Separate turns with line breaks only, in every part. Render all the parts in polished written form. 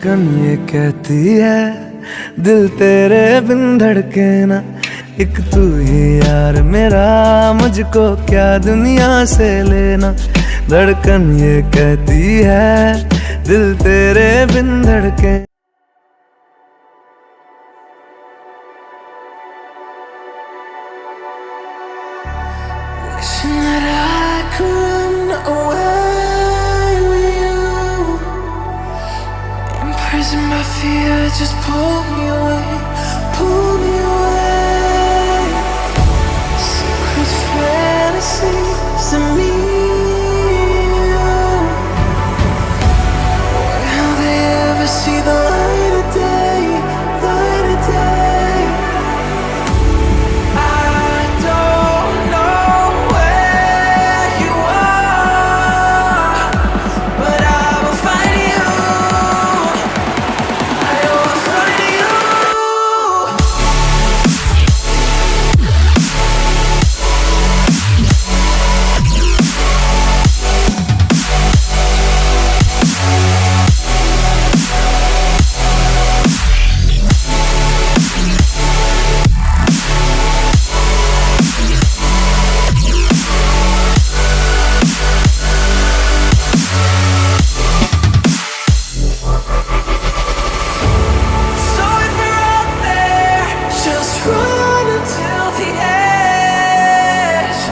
कन ये कहती है दिल तेरे बिन धड़के ना, एक तू ही यार मेरा, मुझको क्या दुनिया से लेना। धड़कन ये कहती है दिल तेरे बिन धड़के। Wishing that I could run away with you. Imprisoned by fear, just pull me away, pull me away. Secret fantasies of me. Will they ever see the light of day, light of day? I don't know where you are, but I will find you. I will find you. So if you're out there, just run until the edge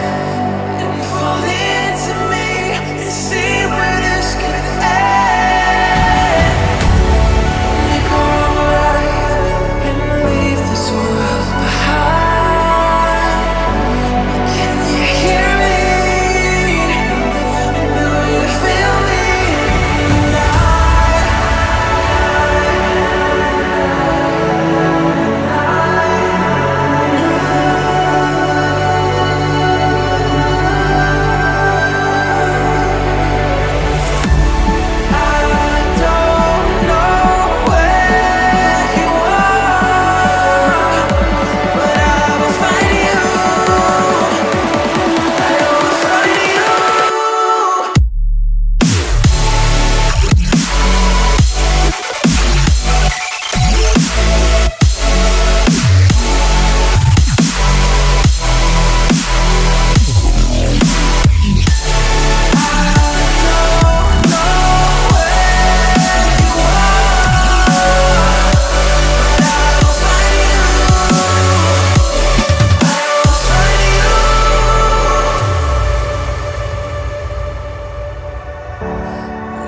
and fall into me and see where this could end. Make a wrong right and leave this world behind. Can you hear me? Do you feel me? I don't know where you are, but I will find you. I will find you.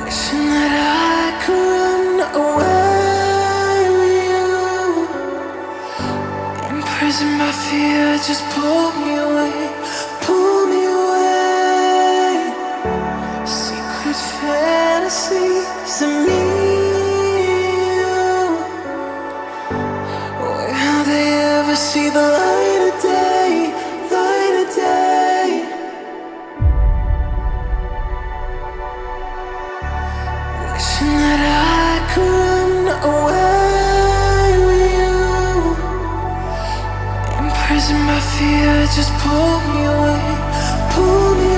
Wishing that I could run away with you. Imprisoned by fear, just pull me away, pull me away. Secret fantasies of me. Will they ever see the light of day, light of day? Wishing that I could run away with you. Imprisoned by fear, just pull me away, pull me